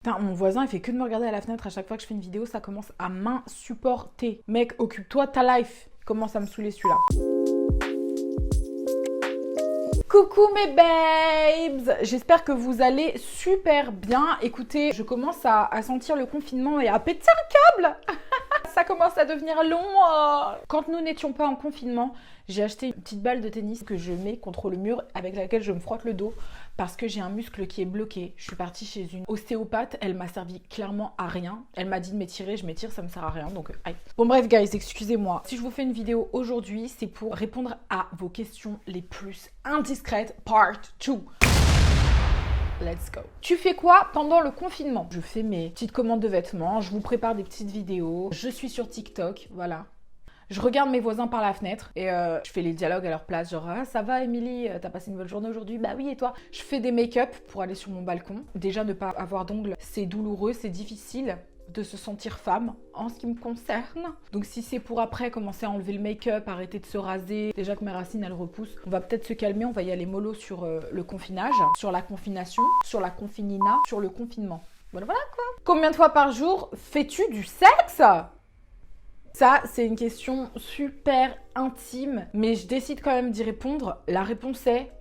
Putain, mon voisin, il fait que de me regarder à la fenêtre à chaque fois que je fais une vidéo, ça commence à m'insupporter. Mec, occupe-toi de ta life. Il commence à me saouler celui-là. Coucou mes babes, j'espère que vous allez super bien. Écoutez, je commence à sentir le confinement et à péter un câble. Ça commence à devenir long. Quand nous n'étions pas en confinement, j'ai acheté une petite balle de tennis que je mets contre le mur avec laquelle je me frotte le dos parce que j'ai un muscle qui est bloqué. Je suis partie chez une ostéopathe, elle m'a servi clairement à rien. Elle m'a dit de m'étirer, je m'étire, ça me sert à rien, donc aïe. Bon bref guys, excusez-moi. Si je vous fais une vidéo aujourd'hui, c'est pour répondre à vos questions les plus indiscrètes, part 2. Let's go. Tu fais quoi pendant le confinement? Je fais mes petites commandes de vêtements, je vous prépare des petites vidéos, je suis sur TikTok, voilà. Je regarde mes voisins par la fenêtre et je fais les dialogues à leur place, genre ah, ça va Émilie, t'as passé une bonne journée aujourd'hui? Bah oui, et toi? Je fais des make-up pour aller sur mon balcon. Déjà, ne pas avoir d'ongles, c'est douloureux, c'est difficile de se sentir femme en ce qui me concerne. Donc si c'est pour après commencer à enlever le make-up, arrêter de se raser, déjà que mes racines elles repoussent, on va peut-être se calmer, on va y aller mollo sur le confinage, sur la confination, sur la confinina, sur le confinement. Voilà quoi. Combien de fois par jour fais-tu du sexe? Ça, c'est une question super intime, mais je décide quand même d'y répondre. La réponse est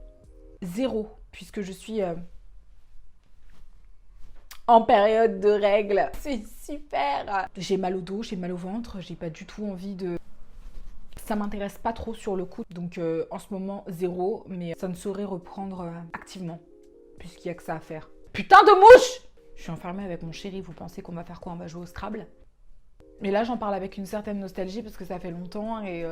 0, puisque je suis en période de règles. C'est super. J'ai mal au dos, j'ai mal au ventre, j'ai pas du tout envie de... Ça m'intéresse pas trop sur le coup, donc en ce moment 0, mais ça ne saurait reprendre activement, puisqu'il y a que ça à faire. Putain de mouche! Je suis enfermée avec mon chéri, vous pensez qu'on va faire quoi? On va jouer au Scrabble? Mais là, j'en parle avec une certaine nostalgie parce que ça fait longtemps et...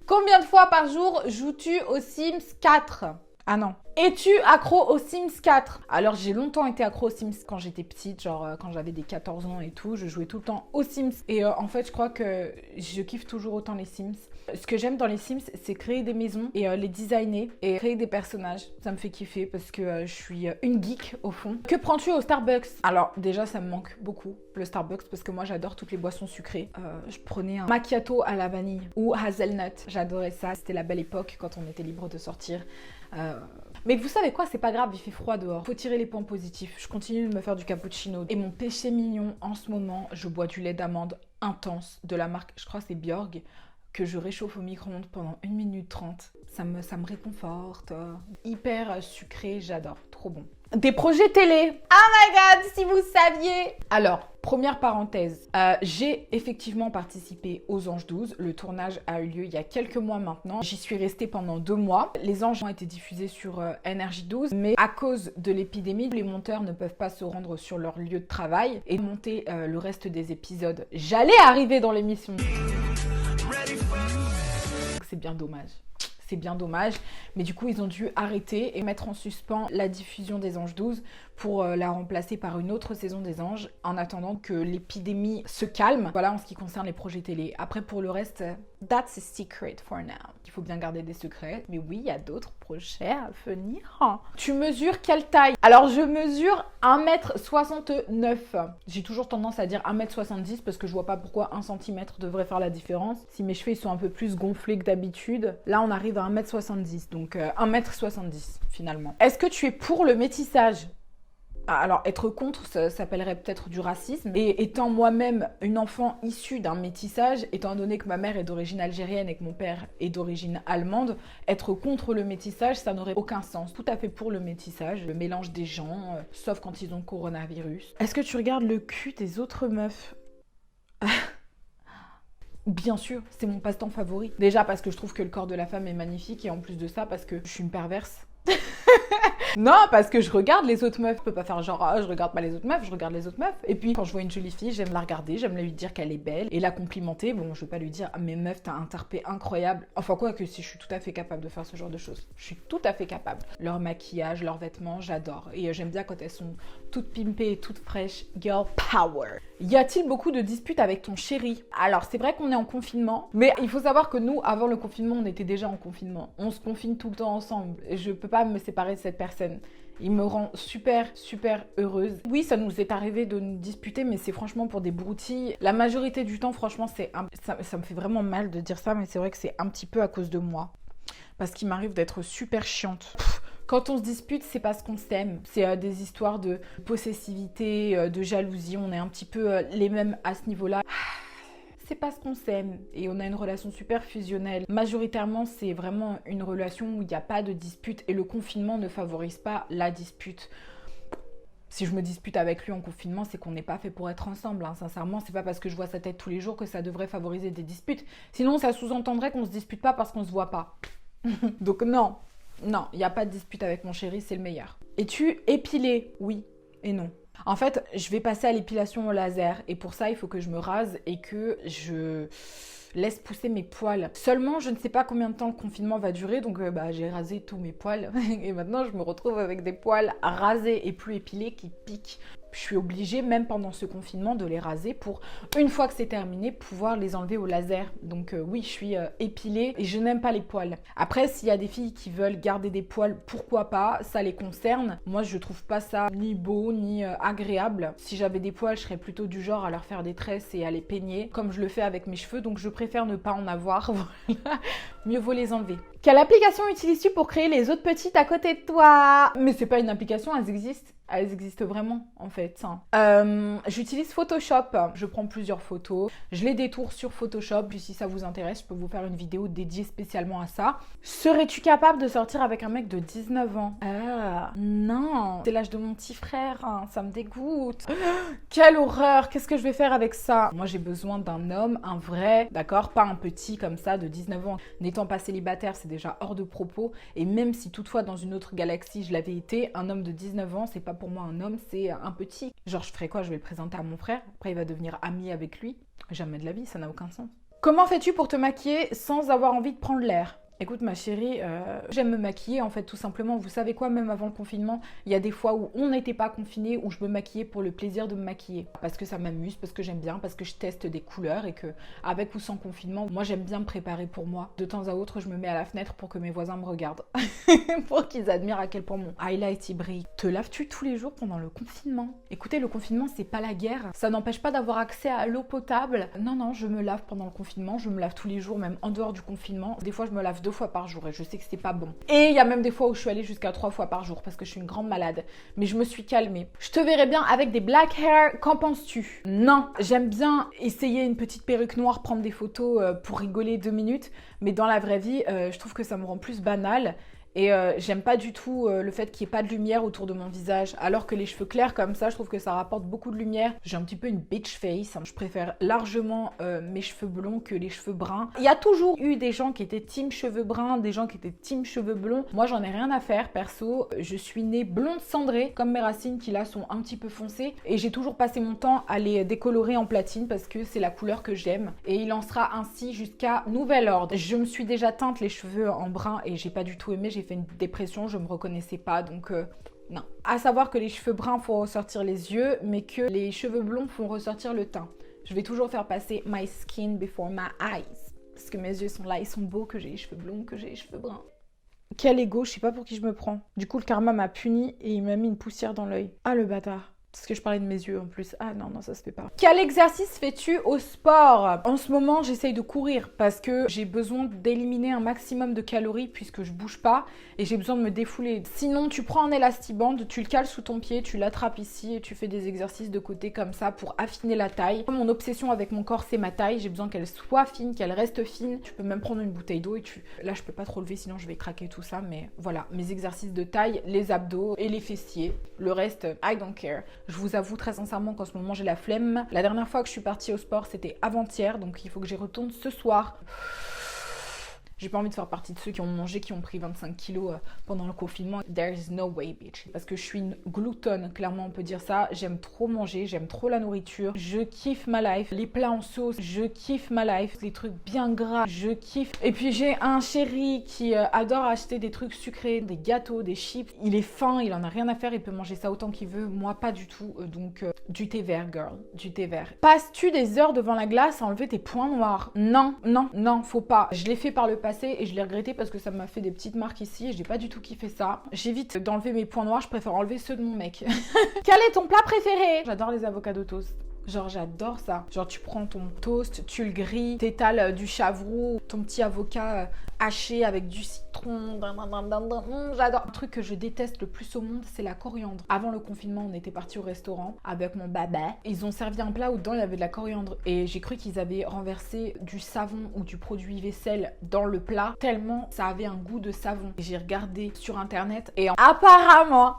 Combien de fois par jour joues-tu aux Sims 4? Ah non. Es-tu accro aux Sims 4? Alors, j'ai longtemps été accro aux Sims quand j'étais petite, genre quand j'avais des 14 ans et tout. Je jouais tout le temps aux Sims. Et en fait, je crois que je kiffe toujours autant les Sims. Ce que j'aime dans les Sims, c'est créer des maisons et les designer et créer des personnages. Ça me fait kiffer parce que je suis une geek au fond. Que prends-tu au Starbucks? Alors déjà, ça me manque beaucoup le Starbucks parce que moi, j'adore toutes les boissons sucrées. Je prenais un macchiato à la vanille ou hazelnut. J'adorais ça. C'était la belle époque quand on était libre de sortir. Mais vous savez quoi, c'est pas grave, il fait froid dehors. Faut tirer les points positifs. Je continue de me faire du cappuccino. Et mon péché mignon, en ce moment, je bois du lait d'amande intense de la marque, je crois que c'est Bjorg, que je réchauffe au micro-ondes pendant 1 minute 30. Ça me réconforte. Hyper sucré, j'adore. Trop bon. Des projets télé. Oh my god, si vous saviez. Alors, première parenthèse, j'ai effectivement participé aux Anges 12. Le tournage a eu lieu il y a quelques mois maintenant. J'y suis restée pendant 2 mois. Les Anges ont été diffusés sur NRJ12, mais à cause de l'épidémie, les monteurs ne peuvent pas se rendre sur leur lieu de travail et monter le reste des épisodes. J'allais arriver dans l'émission. C'est bien dommage. C'est bien dommage, mais du coup ils ont dû arrêter et mettre en suspens la diffusion des Anges 12 pour la remplacer par une autre saison des Anges en attendant que l'épidémie se calme. Voilà en ce qui concerne les projets télé. Après pour le reste, that's a secret for now. Il faut bien garder des secrets, mais oui, il y a d'autres projets à venir. Tu mesures quelle taille? Alors je mesure 1m69. J'ai toujours tendance à dire 1m70 parce que je vois pas pourquoi 1 cm devrait faire la différence. Si mes cheveux ils sont un peu plus gonflés que d'habitude, là on arrive à 1m70, donc 1m70 finalement. Est-ce que tu es pour le métissage? Alors, être contre, ça s'appellerait peut-être du racisme. Et étant moi-même une enfant issue d'un métissage, étant donné que ma mère est d'origine algérienne et que mon père est d'origine allemande, être contre le métissage, ça n'aurait aucun sens. Tout à fait pour le métissage, le mélange des gens, sauf quand ils ont le coronavirus. Est-ce que tu regardes le cul des autres meufs? Bien sûr, c'est mon passe-temps favori. Déjà parce que je trouve que le corps de la femme est magnifique et en plus de ça, parce que je suis une perverse. Non, parce que je regarde les autres meufs. Je peux pas faire genre, ah, je regarde pas les autres meufs, je regarde les autres meufs. Et puis, quand je vois une jolie fille, j'aime la regarder, j'aime lui dire qu'elle est belle et la complimenter. Bon, je vais pas lui dire, ah, mais meuf, t'as un tarpé incroyable. Enfin, quoi que si, je suis tout à fait capable de faire ce genre de choses. Je suis tout à fait capable. Leur maquillage, leurs vêtements, j'adore. Et j'aime bien quand elles sont toutes pimpées et toutes fraîches. Girl power. Y a-t-il beaucoup de disputes avec ton chéri? Alors, c'est vrai qu'on est en confinement, mais il faut savoir que nous, avant le confinement, on était déjà en confinement. On se confine tout le temps ensemble. Et je peux pas me séparer de cette personne. Il me rend super heureuse. Oui, ça nous est arrivé de nous disputer, mais c'est franchement pour des broutilles. La majorité du temps, franchement, ça me fait vraiment mal de dire ça, mais c'est vrai que c'est un petit peu à cause de moi. Parce qu'il m'arrive d'être super chiante. Quand on se dispute, c'est parce qu'on s'aime. C'est des histoires de possessivité, de jalousie. On est un petit peu les mêmes à ce niveau-là. C'est parce qu'on s'aime et on a une relation super fusionnelle. Majoritairement, c'est vraiment une relation où il n'y a pas de dispute et le confinement ne favorise pas la dispute. Si je me dispute avec lui en confinement, c'est qu'on n'est pas fait pour être ensemble. Hein. Sincèrement, c'est pas parce que je vois sa tête tous les jours que ça devrait favoriser des disputes. Sinon, ça sous-entendrait qu'on se dispute pas parce qu'on se voit pas. Donc non, non, il n'y a pas de dispute avec mon chéri, c'est le meilleur. Es-tu épilé? Oui et non. En fait, je vais passer à l'épilation au laser et pour ça, il faut que je me rase et que je laisse pousser mes poils. Seulement, je ne sais pas combien de temps le confinement va durer, donc j'ai rasé tous mes poils et maintenant, je me retrouve avec des poils rasés et plus épilés qui piquent. Je suis obligée, même pendant ce confinement, de les raser pour, une fois que c'est terminé, pouvoir les enlever au laser. Donc oui, je suis épilée et je n'aime pas les poils. Après, s'il y a des filles qui veulent garder des poils, pourquoi pas, ça les concerne. Moi, je trouve pas ça ni beau, ni agréable. Si j'avais des poils, je serais plutôt du genre à leur faire des tresses et à les peigner, comme je le fais avec mes cheveux. Donc je préfère ne pas en avoir. Mieux vaut les enlever. Quelle application utilises-tu pour créer les autres petites à côté de toi? Mais c'est pas une application, elles existent. Elles existent vraiment, en fait. J'utilise Photoshop. Je prends plusieurs photos. Je les détourne sur Photoshop. Puis si ça vous intéresse, je peux vous faire une vidéo dédiée spécialement à ça. Serais-tu capable de sortir avec un mec de 19 ans? Ah, non. C'est l'âge de mon petit frère. Hein. Ça me dégoûte. Quelle horreur. Qu'est-ce que je vais faire avec ça? Moi, j'ai besoin d'un homme, un vrai, d'accord? Pas un petit comme ça de 19 ans. N'étant pas célibataire, c'est déjà hors de propos. Et même si toutefois, dans une autre galaxie, je l'avais été, un homme de 19 ans, c'est pas pour moi un homme, c'est un petit. Genre, je ferais quoi? Je vais le présenter à mon frère. Après, il va devenir ami avec lui. Jamais de la vie, ça n'a aucun sens. Comment fais-tu pour te maquiller sans avoir envie de prendre l'air? Écoute ma chérie, j'aime me maquiller en fait tout simplement. Vous savez quoi, même avant le confinement, il y a des fois où on n'était pas confiné, où je me maquillais pour le plaisir de me maquiller. Parce que ça m'amuse, parce que j'aime bien, parce que je teste des couleurs et que avec ou sans confinement, moi j'aime bien me préparer pour moi. De temps à autre, je me mets à la fenêtre pour que mes voisins me regardent. Pour qu'ils admirent à quel point mon highlight y brille. Te laves-tu tous les jours pendant le confinement? Écoutez, le confinement c'est pas la guerre. Ça n'empêche pas d'avoir accès à l'eau potable. Non, non, je me lave pendant le confinement. Je me lave tous les jours, même en dehors du confinement. Des fois, je me lave 2 fois par jour et je sais que c'est pas bon. Et il y a même des fois où je suis allée jusqu'à 3 fois par jour parce que je suis une grande malade. Mais je me suis calmée. Je te verrai bien avec des black hair. Qu'en penses-tu? Non, j'aime bien essayer une petite perruque noire, prendre des photos pour rigoler 2 minutes. Mais dans la vraie vie, je trouve que ça me rend plus banal. Et j'aime pas du tout le fait qu'il n'y ait pas de lumière autour de mon visage. Alors que les cheveux clairs comme ça, je trouve que ça rapporte beaucoup de lumière. J'ai un petit peu une bitch face. Je préfère largement mes cheveux blonds que les cheveux bruns. Il y a toujours eu des gens qui étaient team cheveux bruns, des gens qui étaient team cheveux blonds. Moi, j'en ai rien à faire, perso. Je suis née blonde cendrée, comme mes racines qui là sont un petit peu foncées. Et j'ai toujours passé mon temps à les décolorer en platine parce que c'est la couleur que j'aime. Et il en sera ainsi jusqu'à nouvel ordre. Je me suis déjà teinte les cheveux en brun et j'ai pas du tout aimé. J'ai fait une dépression, je me reconnaissais pas, donc non. À savoir que les cheveux bruns font ressortir les yeux, mais que les cheveux blonds font ressortir le teint. Je vais toujours faire passer my skin before my eyes. Parce que mes yeux sont là, ils sont beaux, que j'ai les cheveux blonds, que j'ai les cheveux bruns. Quel ego, je sais pas pour qui je me prends. Du coup, le karma m'a puni et il m'a mis une poussière dans l'œil. Ah, le bâtard. Parce que je parlais de mes yeux en plus. Ah non, non, ça se fait pas. Quel exercice fais-tu au sport? En ce moment, j'essaye de courir parce que j'ai besoin d'éliminer un maximum de calories puisque je bouge pas et j'ai besoin de me défouler. Sinon, tu prends un élastiband, tu le cales sous ton pied, tu l'attrapes ici et tu fais des exercices de côté comme ça pour affiner la taille. Mon obsession avec mon corps, c'est ma taille. J'ai besoin qu'elle soit fine, qu'elle reste fine. Tu peux même prendre une bouteille d'eau et tu... Là, je peux pas trop lever sinon je vais craquer tout ça. Mais voilà, mes exercices de taille, les abdos et les fessiers. Le reste, I don't care. Je vous avoue très sincèrement qu'en ce moment j'ai la flemme. La dernière fois que je suis partie au sport c'était avant-hier, donc il faut que j'y retourne ce soir. J'ai pas envie de faire partie de ceux qui ont mangé, qui ont pris 25 kilos pendant le confinement. There's no way, bitch. Parce que je suis une gloutonne, clairement on peut dire ça. J'aime trop manger, j'aime trop la nourriture. Je kiffe ma life. Les plats en sauce, je kiffe ma life. Les trucs bien gras, je kiffe. Et puis j'ai un chéri qui adore acheter des trucs sucrés, des gâteaux, des chips. Il est fin, il en a rien à faire, il peut manger ça autant qu'il veut. Moi, pas du tout. Donc, du thé vert, girl. Du thé vert. Passes-tu des heures devant la glace à enlever tes points noirs? Non, non, non, faut pas. Je l'ai fait par le passé et je l'ai regretté parce que ça m'a fait des petites marques ici et j'ai pas du tout kiffé ça. J'évite d'enlever mes points noirs, je préfère enlever ceux de mon mec. Quel est ton plat préféré? J'adore les avocados toast. Genre j'adore ça. Genre tu prends ton toast, tu le grilles, t'étales du chavroux, ton petit avocat hachées avec du citron. J'adore. Un truc que je déteste le plus au monde, c'est la coriandre. Avant le confinement, on était parti au restaurant avec mon baba. Ils ont servi un plat où dedans il y avait de la coriandre et j'ai cru qu'ils avaient renversé du savon ou du produit vaisselle dans le plat tellement ça avait un goût de savon. J'ai regardé sur internet et apparemment,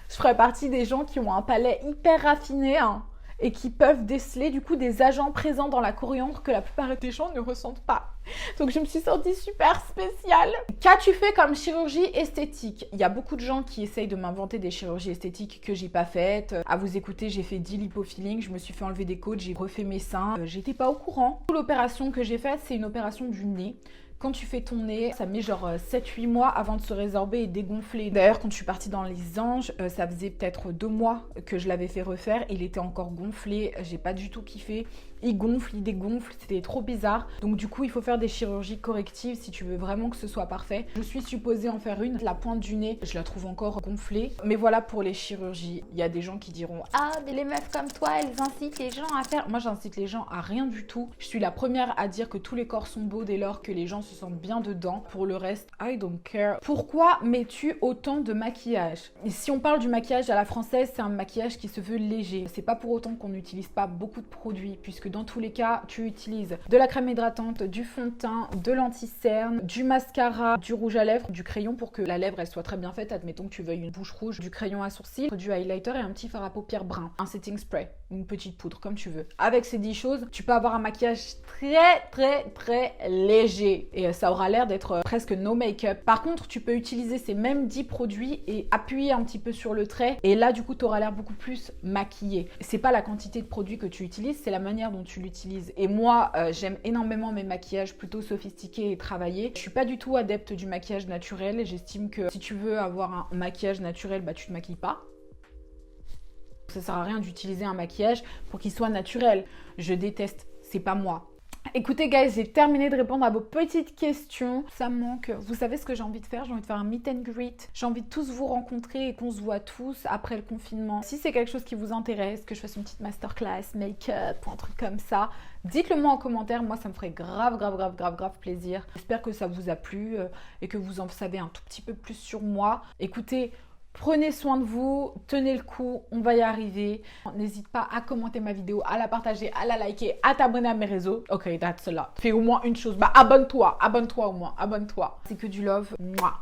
je ferais partie des gens qui ont un palais hyper raffiné, hein, et qui peuvent déceler du coup des agents présents dans la coriandre que la plupart des gens ne ressentent pas. Donc je me suis sentie super spéciale. Qu'as-tu fait comme chirurgie esthétique? Il y a beaucoup de gens qui essayent de m'inventer des chirurgies esthétiques que j'ai pas faites. À vous écouter, j'ai fait 10 lipofillings, je me suis fait enlever des côtes, j'ai refait mes seins. J'étais pas au courant. L'opération que j'ai faite, c'est une opération du nez. Quand tu fais ton nez, ça met genre 7-8 mois avant de se résorber et dégonfler. D'ailleurs, quand je suis partie dans les anges, ça faisait peut-être 2 mois que je l'avais fait refaire. Il était encore gonflé, j'ai pas du tout kiffé. Il gonfle, il dégonfle, c'était trop bizarre. Donc du coup, il faut faire des chirurgies correctives si tu veux vraiment que ce soit parfait. Je suis supposée en faire une. La pointe du nez, je la trouve encore gonflée. Mais voilà pour les chirurgies. Il y a des gens qui diront « Ah, mais les meufs comme toi, elles incitent les gens à faire... » Moi, j'incite les gens à rien du tout. Je suis la première à dire que tous les corps sont beaux dès lors que les gens se sentent bien dedans. Pour le reste, I don't care. Pourquoi mets-tu autant de maquillage? Et si on parle du maquillage à la française, c'est un maquillage qui se veut léger. C'est pas pour autant qu'on n'utilise pas beaucoup de produits, puisque dans tous les cas, tu utilises de la crème hydratante, du fond de teint, de l'anti-cerne, du mascara, du rouge à lèvres, du crayon pour que la lèvre elle soit très bien faite. Admettons que tu veuilles une bouche rouge, du crayon à sourcils, du highlighter et un petit fard à paupières brun, un setting spray, une petite poudre comme tu veux. Avec ces 10 choses, tu peux avoir un maquillage très léger et ça aura l'air d'être presque no make-up. Par contre, tu peux utiliser ces mêmes 10 produits et appuyer un petit peu sur le trait et là du coup tu auras l'air beaucoup plus maquillé. C'est pas la quantité de produits que tu utilises, c'est la manière dont tu l'utilise. Et moi, j'aime énormément mes maquillages plutôt sophistiqués et travaillés. Je suis pas du tout adepte du maquillage naturel. J'estime que si tu veux avoir un maquillage naturel, bah tu te maquilles pas. Ça sert à rien d'utiliser un maquillage pour qu'il soit naturel. Je déteste, c'est pas moi. Écoutez guys, j'ai terminé de répondre à vos petites questions. Ça me manque. Vous savez ce que j'ai envie de faire? J'ai envie de faire un meet and greet. J'ai envie de tous vous rencontrer et qu'on se voit tous après le confinement. Si c'est quelque chose qui vous intéresse, que je fasse une petite masterclass, make-up ou un truc comme ça, dites-le moi en commentaire. Moi, ça me ferait grave plaisir. J'espère que ça vous a plu et que vous en savez un tout petit peu plus sur moi. Écoutez, prenez soin de vous, tenez le coup, on va y arriver. N'hésite pas à commenter ma vidéo, à la partager, à la liker, à t'abonner à mes réseaux. Ok, that's a lot. Fais au moins une chose, bah abonne-toi au moins, abonne-toi. C'est que du love. Mouah.